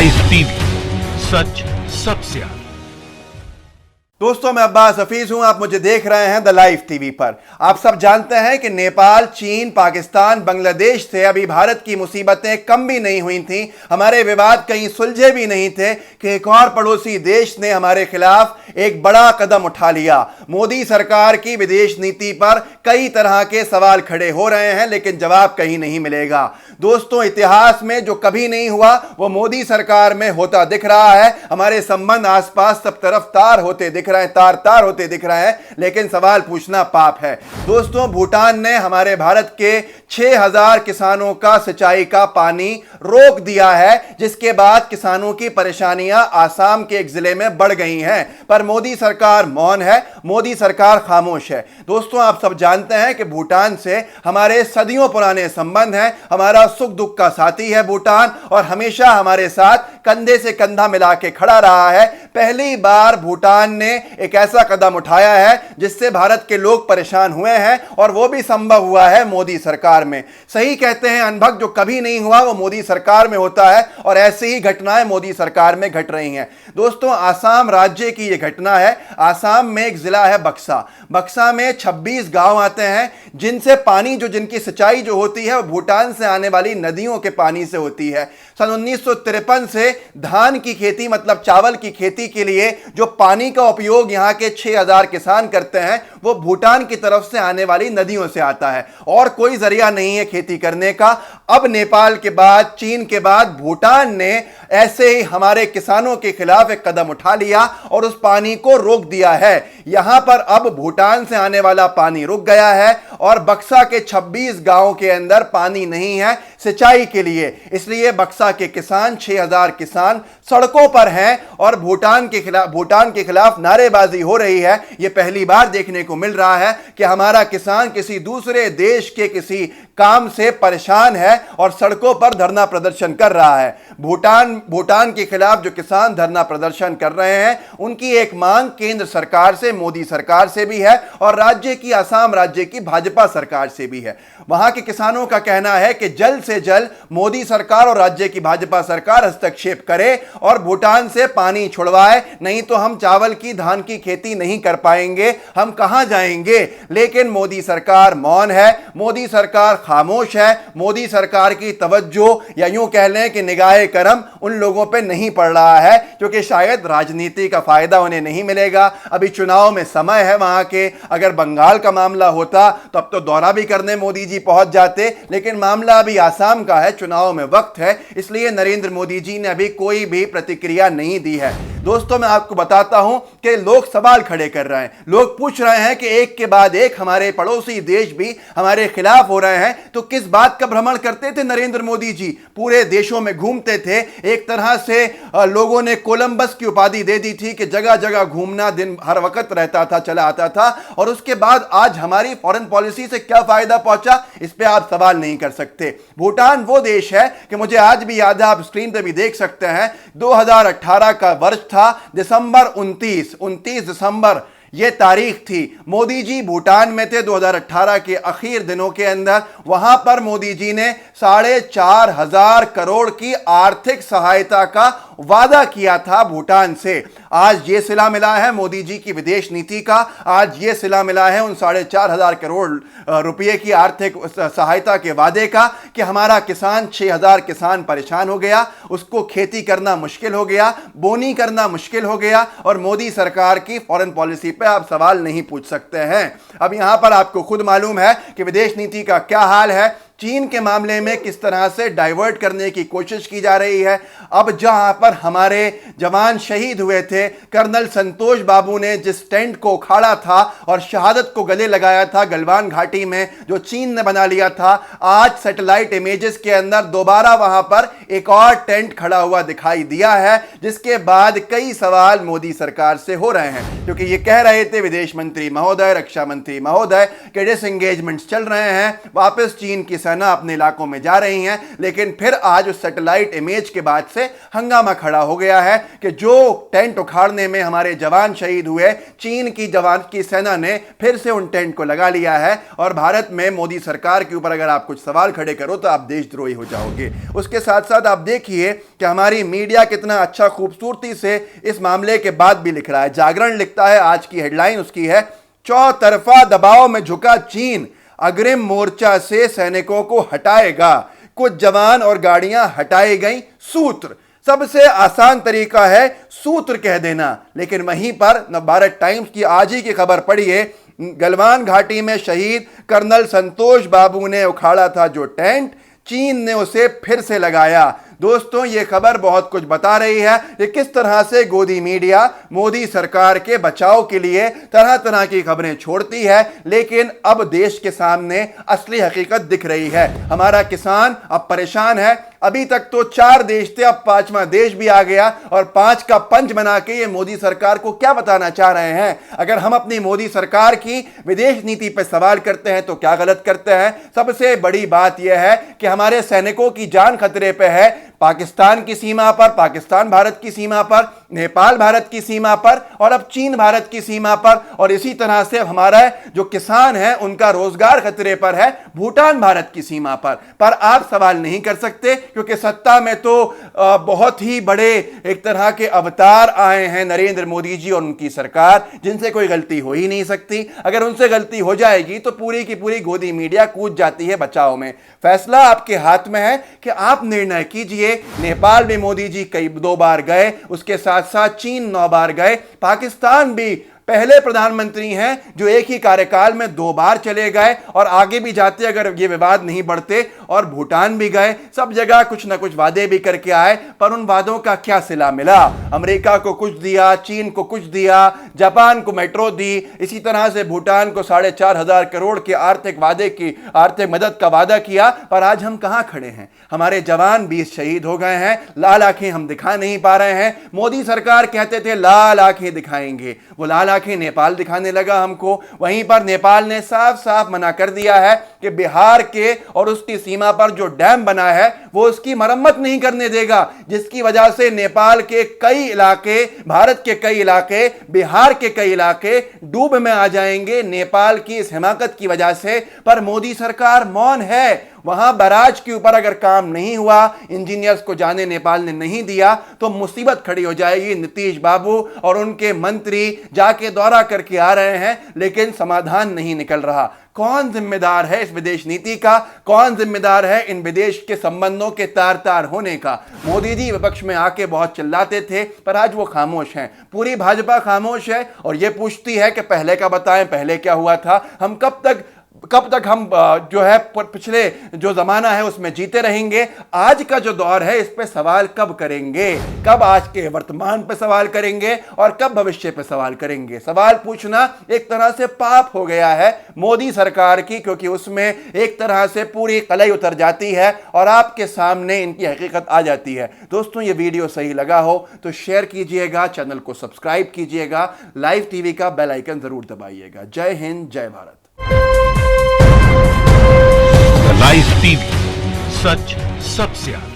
Live TV, सच सबसे आगे। दोस्तों, मैं अब्बास हफीज हूं। आप मुझे देख रहे हैं द लाइव टीवी पर। आप सब जानते हैं कि नेपाल, चीन, पाकिस्तान, बांग्लादेश से अभी भारत की मुसीबतें कम भी नहीं हुई थीं, हमारे विवाद कहीं सुलझे भी नहीं थे कि एक और पड़ोसी देश ने हमारे खिलाफ एक बड़ा कदम उठा लिया। मोदी सरकार की विदेश नीति पर कई तरह के सवाल खड़े हो रहे हैं, लेकिन जवाब कहीं नहीं मिलेगा। दोस्तों, इतिहास में जो कभी नहीं हुआ वो मोदी सरकार में होता दिख रहा है। हमारे संबंध आसपास सब तरफ तार होते दिख रहे हैं, तार तार होते दिख रहे हैं, लेकिन सवाल पूछना पाप है। दोस्तों, भूटान ने हमारे भारत के 6000 किसानों का सिंचाई का पानी रोक दिया है, जिसके बाद किसानों की परेशानियां आसाम के एक जिले में बढ़ गई हैं। पर मोदी सरकार मौन है, मोदी सरकार खामोश है। दोस्तों, आप सब जानते हैं कि भूटान से हमारे सदियों पुराने संबंध हैं। हमारा सुख दुख का साथी है भूटान, और हमेशा हमारे साथ कंधे से कंधा मिला के खड़ा रहा है। पहली बार भूटान ने एक ऐसा कदम उठाया है जिससे भारत के लोग परेशान हुए हैं, और वो भी संभव हुआ है मोदी सरकार में। सही कहते हैं अनभक्त, जो कभी नहीं हुआ वो मोदी सरकार में होता है, और ऐसी ही घटनाएं मोदी सरकार में घट रही हैं। दोस्तों, आसाम राज्य की यह घटना है। आसाम में एक जिला है बक्सा। बक्सा में 26 गांव आते हैं, जिनसे पानी जिनकी सिंचाई जो होती है वो भूटान से आने वाली नदियों के पानी से होती है। सन 1953 से धान की खेती, मतलब चावल की खेती के लिए जो पानी का उपयोग यहां के 6000 किसान करते हैं, वो भूटान की तरफ से आने वाली नदियों से आता है, और कोई जरिया नहीं है खेती करने का। अब नेपाल के बाद, चीन के बाद भूटान ने ऐसे ही हमारे किसानों के खिलाफ एक कदम उठा लिया और उस पानी को रोक दिया है। यहां पर अब भूटान से आने वाला पानी रुक गया है, और बक्सा के 26 गांवों के अंदर पानी नहीं है सिंचाई के लिए। इसलिए बक्सा के किसान, 6000 किसान सड़कों पर हैं, और भूटान के खिलाफ नारेबाजी हो रही है। यह पहली बार देखने को मिल रहा है कि हमारा किसान किसी दूसरे देश के किसी काम से परेशान है और सड़कों पर धरना प्रदर्शन कर रहा है। भूटान के खिलाफ जो किसान धरना प्रदर्शन कर रहे हैं, उनकी एक मांग केंद्र सरकार से, मोदी सरकार से भी है, और राज्य की, आसाम राज्य की भाजपा सरकार से भी है। वहां के किसानों का कहना है कि जल्द से जल्द मोदी सरकार और राज्य की भाजपा सरकार हस्तक्षेप करे और भूटान से पानी छुड़वाए, नहीं तो हम चावल की, धान की खेती नहीं कर पाएंगे, हम कहां जाएंगे। लेकिन मोदी सरकार मौन है, मोदी सरकार खामोश है। मोदी सरकार की तवज्जो, या यूं कह लें कि निगाहे करम, उन लोगों पे नहीं पड़ रहा है, क्योंकि शायद राजनीति का फायदा उन्हें नहीं मिलेगा। अभी चुनाव में समय है वहां के। अगर बंगाल का मामला होता तो अब तो दौरा भी करने मोदी जी पहुंच जाते, लेकिन मामला अभी आसाम का है, चुनाव में वक्त है, इसलिए नरेंद्र मोदी जी ने अभी कोई भी प्रतिक्रिया नहीं दी है। दोस्तों, मैं आपको बताता हूं कि लोग सवाल खड़े कर रहे हैं। लोग पूछ रहे हैं कि एक के बाद एक हमारे पड़ोसी देश भी हमारे खिलाफ हो रहे हैं, तो किस बात का भ्रमण करते थे नरेंद्र मोदी जी? पूरे देशों में घूमते थे। एक तरह से लोगों ने कोलंबस की उपाधि दे दी थी कि जगह जगह घूमना, दिन हर वक्त रहता था, चला आता था। और उसके बाद आज हमारी फॉरेन पॉलिसी से क्या फायदा पहुंचा, इस पे आप सवाल नहीं कर सकते। भूटान वो देश है कि मुझे आज भी याद है, आप स्क्रीन पे भी देख सकते हैं, 2018 का वर्ष था, दिसंबर 29 दिसंबर ये तारीख थी। मोदी जी भूटान में थे 2018 के आखिर दिनों के अंदर। वहां पर मोदी जी ने 4500 करोड़ की आर्थिक सहायता का वादा किया था भूटान से। आज ये सिला मिला है मोदी जी की विदेश नीति का। आज ये सिला मिला है उन 4500 करोड़ रुपए की आर्थिक सहायता के वादे का, कि हमारा किसान, 6000 किसान परेशान हो गया, उसको खेती करना मुश्किल हो गया, बोनी करना मुश्किल हो गया, और मोदी सरकार की फॉरेन पॉलिसी पे आप सवाल नहीं पूछ सकते हैं। अब यहां पर आपको खुद मालूम है कि विदेश नीति का क्या हाल है। चीन के मामले में किस तरह से डाइवर्ट करने की कोशिश की जा रही है। अब जहां पर हमारे जवान शहीद हुए थे, कर्नल संतोष बाबू ने जिस टेंट को उखाड़ा था और शहादत को गले लगाया था गलवान घाटी में, जो चीन ने बना लिया था, आज सैटेलाइट इमेजेस के अंदर दोबारा वहां पर एक और टेंट खड़ा हुआ दिखाई दिया है, जिसके बाद कई सवाल मोदी सरकार से हो रहे हैं। क्योंकि ये कह रहे थे विदेश मंत्री महोदय, रक्षा मंत्री महोदय, कि डिसएंगेजमेंट्स चल रहे हैं, वापस चीन की सेना अपने इलाकों में जा रही है, लेकिन फिर आज उस सैटेलाइट इमेज के बाद से हंगामा खड़ा हो गया है कि जो टेंट उखाड़ने में हमारे जवान शहीद हुए, चीन की जवान की सेना ने फिर से उन टेंट को लगा लिया है। और भारत में मोदी सरकार के ऊपर अगर आप कुछ सवाल खड़े करो तो आप देशद्रोही हो जाओगे। उसके साथ साथ आप देखिए कि हमारी मीडिया कितना अच्छा खूबसूरती से इस मामले के बाद भी लिख रहा है। जागरण लिखता है, आज की हेडलाइन उसकी है, चौतरफा दबाव में झुका चीन, अग्रिम मोर्चा से सैनिकों को हटाएगा, कुछ जवान और गाड़ियां हटाई गई, सूत्र। सबसे आसान तरीका है सूत्र कह देना, लेकिन वहीं पर नवभारत टाइम्स की आज ही की खबर पढ़िए, गलवान घाटी में शहीद कर्नल संतोष बाबू ने उखाड़ा था जो टेंट, चीन ने उसे फिर से लगाया। दोस्तों, यह खबर बहुत कुछ बता रही है कि किस तरह से गोदी मीडिया मोदी सरकार के बचाव के लिए तरह तरह की खबरें छोड़ती है, लेकिन अब देश के सामने असली हकीकत दिख रही है। हमारा किसान अब परेशान है। अभी तक तो 4 देश थे, अब 5वां देश भी आ गया और 5 का पंच बना के ये मोदी सरकार को क्या बताना चाह रहे हैं। अगर हम अपनी मोदी सरकार की विदेश नीति पर सवाल करते हैं तो क्या गलत करते हैं। सबसे बड़ी बात यह है कि हमारे सैनिकों की जान खतरे पे है, पाकिस्तान की सीमा पर, पाकिस्तान भारत की सीमा पर, नेपाल भारत की सीमा पर और अब चीन भारत की सीमा पर। और इसी तरह से हमारा जो किसान है उनका रोजगार खतरे पर है भूटान भारत की सीमा पर आप सवाल नहीं कर सकते, क्योंकि सत्ता में तो बहुत ही बड़े एक तरह के अवतार आए हैं, नरेंद्र मोदी जी और उनकी सरकार, जिनसे कोई गलती हो ही नहीं सकती। अगर उनसे गलती हो जाएगी तो पूरी की पूरी गोदी मीडिया कूद जाती है बचाव में। फैसला आपके हाथ में है कि आप निर्णय कीजिए। नेपाल भी मोदी जी 2 बार गए, उसके साथ साथ चीन 9 बार गए, पाकिस्तान भी पहले प्रधानमंत्री हैं जो एक ही कार्यकाल में 2 बार चले गए और आगे भी जाते अगर ये विवाद नहीं बढ़ते। और भूटान भी गए, सब जगह कुछ ना कुछ वादे भी करके आए, पर उन वादों का क्या सिला मिला। अमेरिका को कुछ दिया, चीन को कुछ दिया, जापान को मेट्रो दी, इसी तरह से भूटान को 4,500 करोड़ के आर्थिक मदद का वादा किया। पर आज हम कहां खड़े हैं? हमारे जवान 20 शहीद हो गए हैं, लाल आंखें हम दिखा नहीं पा रहे हैं। मोदी सरकार कहते थे लाल आंखें दिखाएंगे, वो लाल आंखें नेपाल दिखाने लगा हमको। वहीं पर नेपाल ने साफ साफ मना कर दिया है कि बिहार के और उसकी सीमा पर जो डैम बना है वो उसकी मरम्मत नहीं करने देगा, जिसकी वजह से नेपाल के कई इलाके, भारत के कई इलाके, बिहार के कई इलाके डूब में आ जाएंगे नेपाल की इस हिमाकत की वजह से। पर मोदी सरकार मौन है। वहां बैराज के ऊपर अगर काम नहीं हुआ, इंजीनियर्स को जाने नेपाल ने नहीं दिया, तो मुसीबत खड़ी हो जाएगी। नीतीश बाबू और उनके मंत्री जाके दौरा करके आ रहे हैं, लेकिन समाधान नहीं निकल रहा। कौन जिम्मेदार है इस विदेश नीति का? कौन जिम्मेदार है इन विदेश के संबंधों के तार तार होने का? मोदी जी विपक्ष में आके बहुत चिल्लाते थे, पर आज वो खामोश हैं। पूरी भाजपा खामोश है और ये पूछती है कि पहले का बताएं, पहले क्या हुआ था। हम कब तक हम जो है पिछले जो जमाना है उसमें जीते रहेंगे? आज का जो दौर है इस पे सवाल कब करेंगे? कब आज के वर्तमान पे सवाल करेंगे और कब भविष्य पे सवाल करेंगे? सवाल पूछना एक तरह से पाप हो गया है मोदी सरकार की, क्योंकि उसमें एक तरह से पूरी कलई उतर जाती है और आपके सामने इनकी हकीकत आ जाती है। दोस्तों, ये वीडियो सही लगा हो तो शेयर कीजिएगा, चैनल को सब्सक्राइब कीजिएगा, लाइव टीवी का बेल आइकन जरूर दबाइएगा। जय हिंद, जय भारत। लाइव टीवी, सच सबसे आगे।